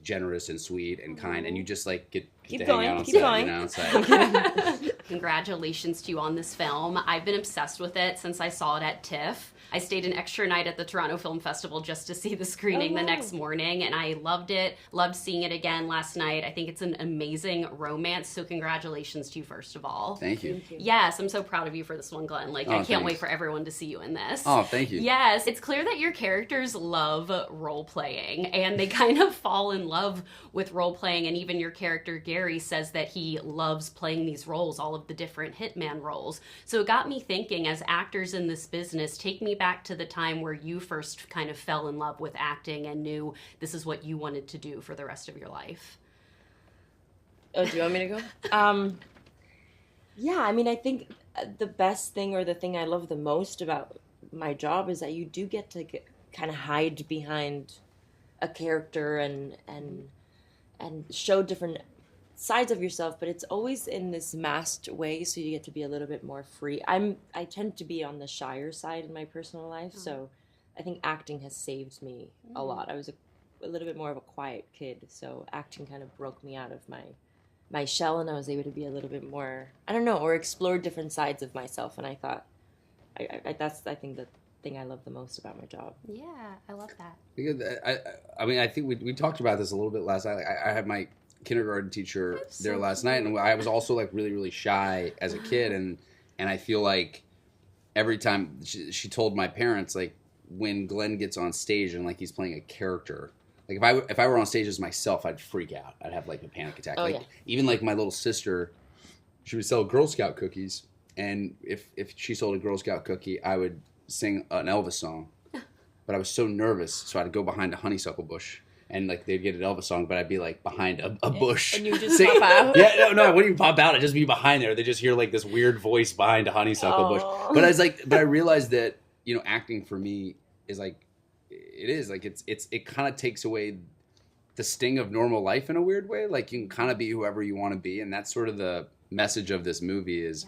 generous and sweet and kind, and you just like get Keep to going, hang out on keep set, going. you know? It's like, Congratulations to you on this film. I've been obsessed with it since I saw it at TIFF. I stayed an extra night at the Toronto Film Festival just to see the screening the next morning, and I loved it. Loved seeing it again last night. I think it's an amazing romance, so congratulations to you, first of all. Thank you. Yes, I'm so proud of you for this one, Glenn. Like, I can't thanks. wait for everyone to see you in this. Oh, thank you. Yes, it's clear that your characters love role-playing, and they kind of fall in love with role-playing, and even your character, Gary, says that he loves playing these roles, all of the different hitman roles. So it got me thinking, as actors in this business, take me back to the time where you first kind of fell in love with acting and knew this is what you wanted to do for the rest of your life. Oh, do you want me to go? Yeah, I mean, I think the best thing, or the thing I love the most about my job, is that you do get to kind of hide behind a character and show different sides of yourself, but it's always in this masked way, so you get to be a little bit more free. I tend to be on the shyer side in my personal life, so I think acting has saved me a lot. I was a little bit more of a quiet kid, so acting kind of broke me out of my shell, and I was able to be a little bit more, I don't know, or explore different sides of myself, and I thought that's, I think, the thing I love the most about my job. Yeah, I love that. Because I mean, I think we talked about this a little bit last night. I had my kindergarten teacher there last night, and I was also like really, really shy as a kid, and I feel like every time she told my parents, like, when Glenn gets on stage and like he's playing a character, like if I were on stage as myself, I'd freak out. I'd have like a panic attack. Even like my little sister, she would sell Girl Scout cookies, and if she sold a Girl Scout cookie, I would sing an Elvis song, but I was so nervous, so I'd go behind a honeysuckle bush, and like they'd get an Elvis song, but I'd be like behind a bush. And you just pop out? Yeah, no, I wouldn't even pop out. I'd just be behind there. They just hear like this weird voice behind a honeysuckle bush. But I was like, but I realized that, you know, acting for me is like, it kind of takes away the sting of normal life in a weird way. Like, you can kind of be whoever you want to be, and that's sort of the message of this movie is,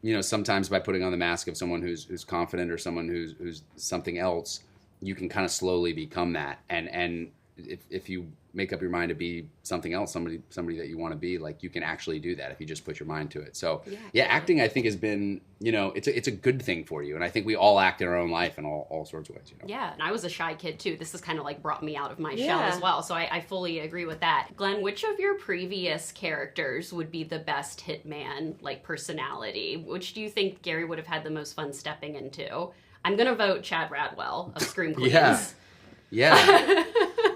you know, sometimes by putting on the mask of someone who's confident or someone who's something else, you can kind of slowly become that. And if you make up your mind to be something else, somebody that you want to be, like, you can actually do that if you just put your mind to it. So yeah, acting, I think, has been, you know, it's a good thing for you, and I think we all act in our own life in all sorts of ways, you know. Yeah, and I was a shy kid too. This has kind of like brought me out of my shell as well, so I fully agree with that. Glenn, which of your previous characters would be the best hitman, like, personality? Which do you think Gary would have had the most fun stepping into? I'm gonna vote Chad Radwell of Scream Queens. Yeah.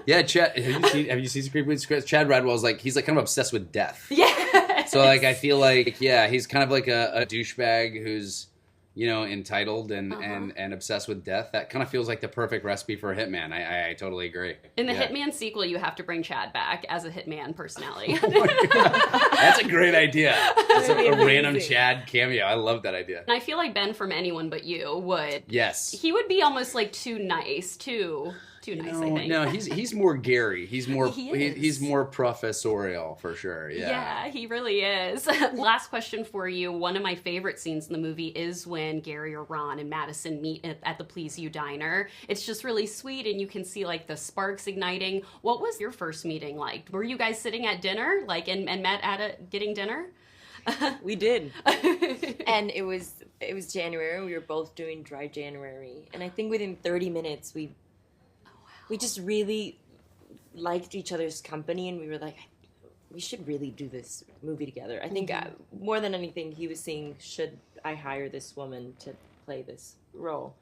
Yeah, Chad. Have you seen Scream Queens? Chad Radwell's like, he's like kind of obsessed with death. Yeah. So like, I feel like, yeah, he's kind of like a douchebag who's, you know, entitled and obsessed with death. That kind of feels like the perfect recipe for a hitman. I totally agree. In the Hitman sequel, you have to bring Chad back as a hitman personality. Oh my God. That's a great idea. It's a random Chad cameo. I love that idea. And I feel like Ben from Anyone But You would. Yes. He would be almost like too nice, too nice, I think. No, he's more Gary. He's more he's more professorial for sure. Yeah, he really is. Last question for you. One of my favorite scenes in the movie is when Gary or Ron and Madison meet at the Please You diner. It's just really sweet, and you can see like the sparks igniting. What was your first meeting like? Were you guys sitting at dinner, like, and met at getting dinner? We did. And it was January. We were both doing dry January, and I think within 30 minutes we just really liked each other's company, and we were like, we should really do this movie together. I think more than anything, he was saying, should I hire this woman to play this role?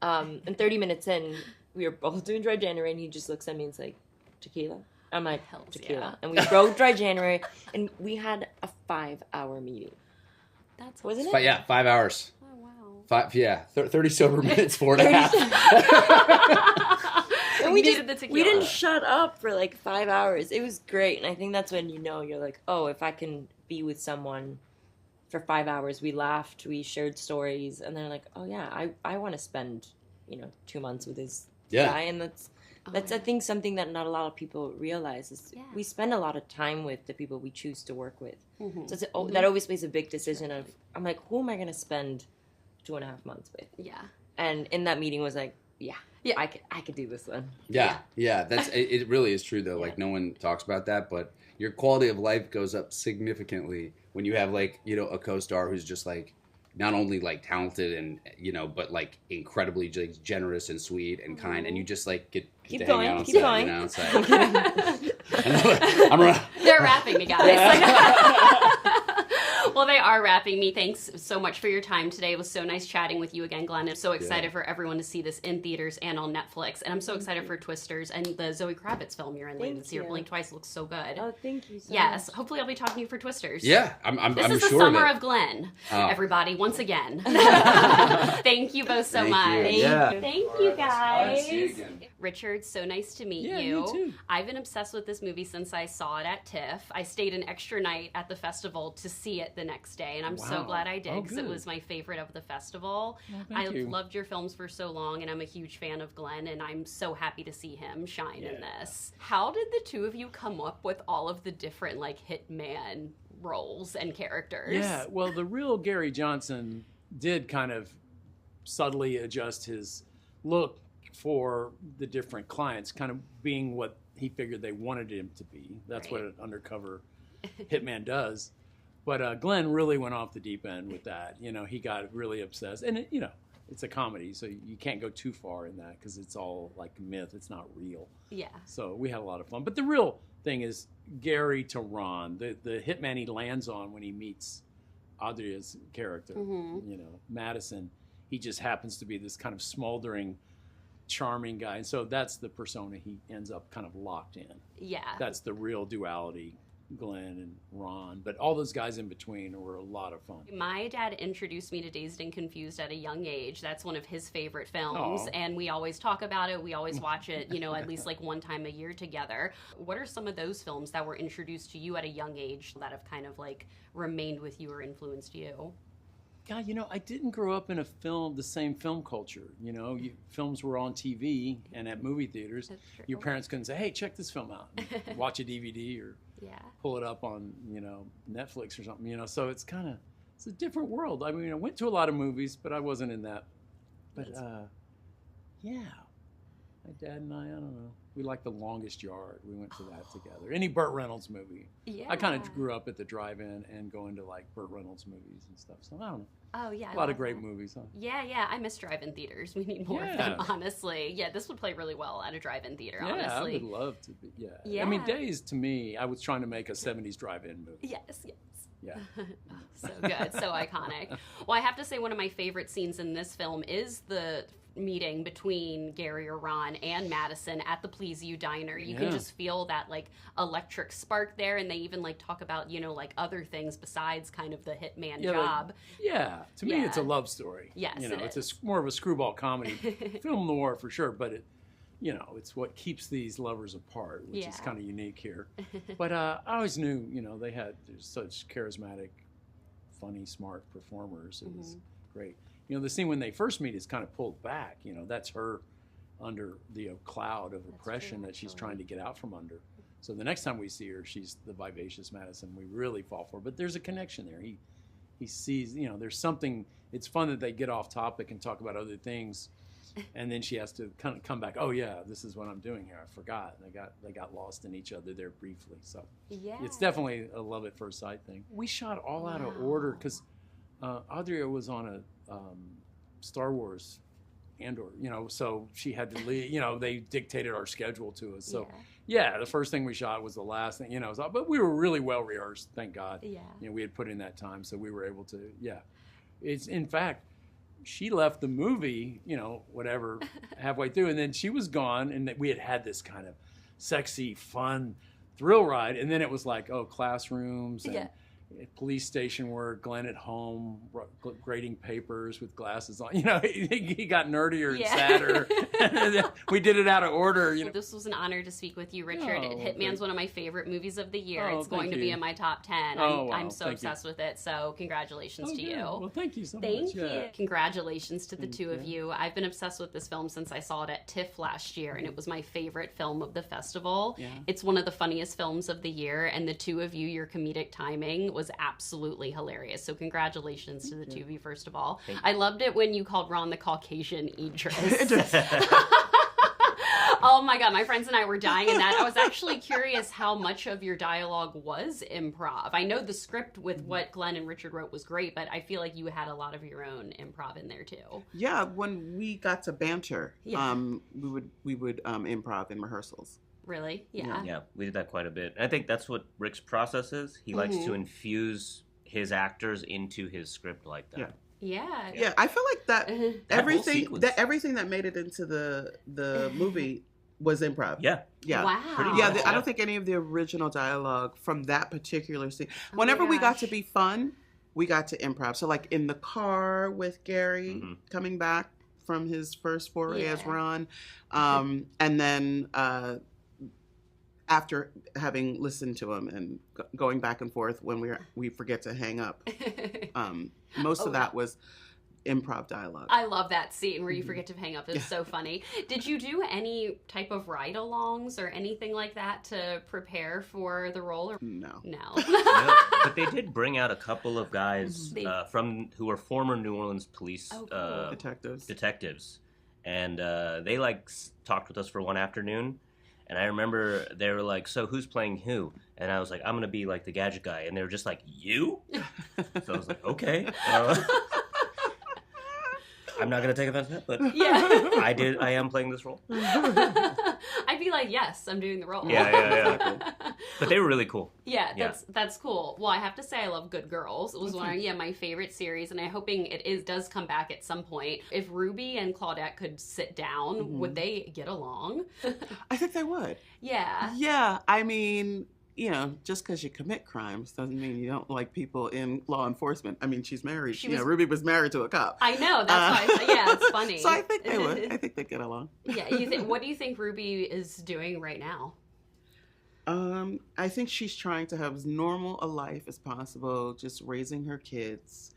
And 30 minutes in, we were both doing dry January, and he just looks at me and is like, tequila? I'm like, tequila. Yeah. And we broke dry January, and we had a 5-hour meeting. Wasn't it? Yeah, 5 hours. Oh, wow. 30 sober minutes, 4.5. And we didn't shut up for like 5 hours. It was great. And I think that's when, you know, you're like, oh, if I can be with someone for 5 hours, we laughed, we shared stories, and they're like, oh yeah, I want to spend, 2 months with this guy. And that's I think something that not a lot of people realize is we spend a lot of time with the people we choose to work with. So that always plays a big decision of, I'm like, who am I going to spend 2.5 months with? Yeah. And in that meeting was like, yeah. Yeah, I could do this one. Yeah. That's it. Really is true though. Like no one talks about that, but your quality of life goes up significantly when you have like a co-star who's just like not only like talented and but like incredibly like, generous and sweet and kind, and you just like get Keep to going, hang out on keep set, going. It's like, They're wrapping me, guys. Well, they are wrapping me. Thanks so much for your time today. It was so nice chatting with you again, Glenn. I'm so excited for everyone to see this in theaters and on Netflix. And I'm so excited for Twisters and the Zoe Kravitz film you're in later this year. Blink Twice looks so good. Oh, thank you so Yes. much. Hopefully I'll be talking to you for Twisters. Yeah, This is the sure summer that, of Glenn, everybody, once again. Thank you both so Thank much. you. Yeah. Thank you, guys. See you again. Richard, so nice to meet Yeah, you. you too. I've been obsessed with this movie since I saw it at TIFF. I stayed an extra night at the festival to see it the next day, and I'm so Wow. glad I did Oh, because it good. was my favorite of the festival. thank I you. loved your films for so long, and I'm a huge fan of Glenn, and I'm so happy to see him shine in this. How did the two of you come up with all of the different like hitman roles and characters? Yeah, well, the real Gary Johnson did kind of subtly adjust his look for the different clients, kind of being what he figured they wanted him to be. That's what an undercover hitman does. But Glenn really went off the deep end with that. He got really obsessed. And, it's a comedy, so you can't go too far in that because it's all like myth. It's not real. Yeah. So we had a lot of fun. But the real thing is Gary to Ron, the hitman he lands on when he meets Adria's character, Madison. He just happens to be this kind of smoldering, charming guy. And so that's the persona he ends up kind of locked in. Yeah. That's the real duality, Glenn and Ron. But all those guys in between were a lot of fun. My dad introduced me to Dazed and Confused at a young age. That's one of his favorite films, Aw. and we always talk about it. We always watch it, at least like one time a year together. What are some of those films that were introduced to you at a young age that have kind of like remained with you or influenced you? God, I didn't grow up in the same film culture. Films were on TV and at movie theaters. That's true. Your parents couldn't say, hey, check this film out. And watch a DVD or Yeah. pull it up on, Netflix or something, so it's a different world. I mean, I went to a lot of movies, but I wasn't in that. But, yeah, my dad and I don't know. We liked The Longest Yard. We went to that together. Any Burt Reynolds movie. Yeah. I kind of grew up at the drive-in and going to like Burt Reynolds movies and stuff. So I don't know. Oh, yeah. A lot of great movies, huh? Yeah. I miss drive-in theaters. We need more of them, honestly. Yeah, this would play really well at a drive-in theater, Yeah, honestly. I would love to be. Yeah. Yeah. I mean, Days to me, I was trying to make a 70s drive-in movie. Yes. Yeah. So good, so iconic. Well, I have to say one of my favorite scenes in this film is the meeting between Gary or Ron and Madison at the Please You Diner. You can just feel that like electric spark there, and they even like talk about, like other things besides kind of the hitman job. To me, it's a love story. Yes, it's more of a screwball comedy, film noir for sure, but it's what keeps these lovers apart, which is kind of unique here. But I always knew, they're such charismatic, funny, smart performers. It was great. The scene when they first meet is kind of pulled back. That's her under the cloud of oppression that she's trying to get out from under. So the next time we see her, she's the vivacious Madison. We really fall for her. But there's a connection there. He sees, there's something. It's fun that they get off topic and talk about other things. And then she has to kind of come back. Oh yeah, this is what I'm doing here. I forgot. They got lost in each other there briefly. So it's definitely a love at first sight thing. We shot all out of order because Adria was on a Star Wars Andor, so she had to leave. They dictated our schedule to us. So the first thing we shot was the last thing. But we were really well rehearsed, thank God. Yeah. We had put in that time, so we were able to. It's in fact. She left the movie, whatever, halfway through, and then she was gone, and we had this kind of sexy, fun thrill ride, and then it was like, classrooms and police station work, Glenn at home, grading papers with glasses on. He got nerdier and sadder. We did it out of order. This was an honor to speak with you, Richard. Oh, Hitman's one of my favorite movies of the year. Oh, it's going to thank be you. in my top 10. Oh, wow. I'm so Thank you. obsessed with it, so congratulations to you. Well, thank you so much. Thank you. Yeah. Congratulations to the two of you. I've been obsessed with this film since I saw it at TIFF last year, and it was my favorite film of the festival. Yeah. It's one of the funniest films of the year, and the two of you, your comedic timing was absolutely hilarious. So congratulations to the two of you, first of all. I loved it when you called Ron the Caucasian Idris. Oh my god, my friends and I were dying in that. I was actually curious how much of your dialogue was improv. I know the script with what Glenn and Richard wrote was great, but I feel like you had a lot of your own improv in there too. Yeah, when we got to banter, we would improv in rehearsals. Really? Yeah. Yeah, we did that quite a bit. I think that's what Rick's process is. He likes to infuse his actors into his script like that. Yeah. I feel like that everything sequence. that made it into the movie was improv. Yeah. Wow. I don't think any of the original dialogue from that particular scene. Whenever we got to be fun, we got to improv. So like in the car with Gary coming back from his first foray as Ron, and then after having listened to him and going back and forth when we forget to hang up, most of that was improv dialogue. I love that scene where you forget to hang up. It's so funny. Did you do any type of ride-alongs or anything like that to prepare for the role? Or... No. But they did bring out a couple of guys who were former New Orleans police detectives, and they talked with us for one afternoon. And I remember they were like, "So who's playing who?" And I was like, "I'm gonna be like the gadget guy," and they were just like, "You?" So I was like, "Okay." I'm not gonna take offense to that, but I am playing this role. I'd be like, yes, I'm doing the role. Yeah. But they were really cool. Yeah, that's cool. Well, I have to say I love Good Girls. It was one of my favorite series, and I'm hoping does come back at some point. If Ruby and Claudette could sit down, would they get along? I think they would. Yeah. Yeah, I mean, just because you commit crimes doesn't mean you don't like people in law enforcement. I mean, she's married. Ruby was married to a cop. I know. That's why. It's funny. So I think they would. I think they'd get along. Yeah. What do you think Ruby is doing right now? I think she's trying to have as normal a life as possible, just raising her kids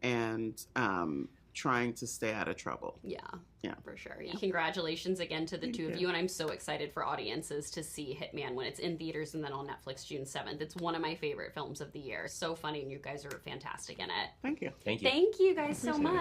and trying to stay out of trouble. Yeah, for sure. Congratulations again to the two of you, and I'm so excited for audiences to see Hitman when it's in theaters and then on Netflix June 7th. It's one of my favorite films of the year. So funny, and you guys are fantastic in it. Thank you. Thank you. Thank you guys so much.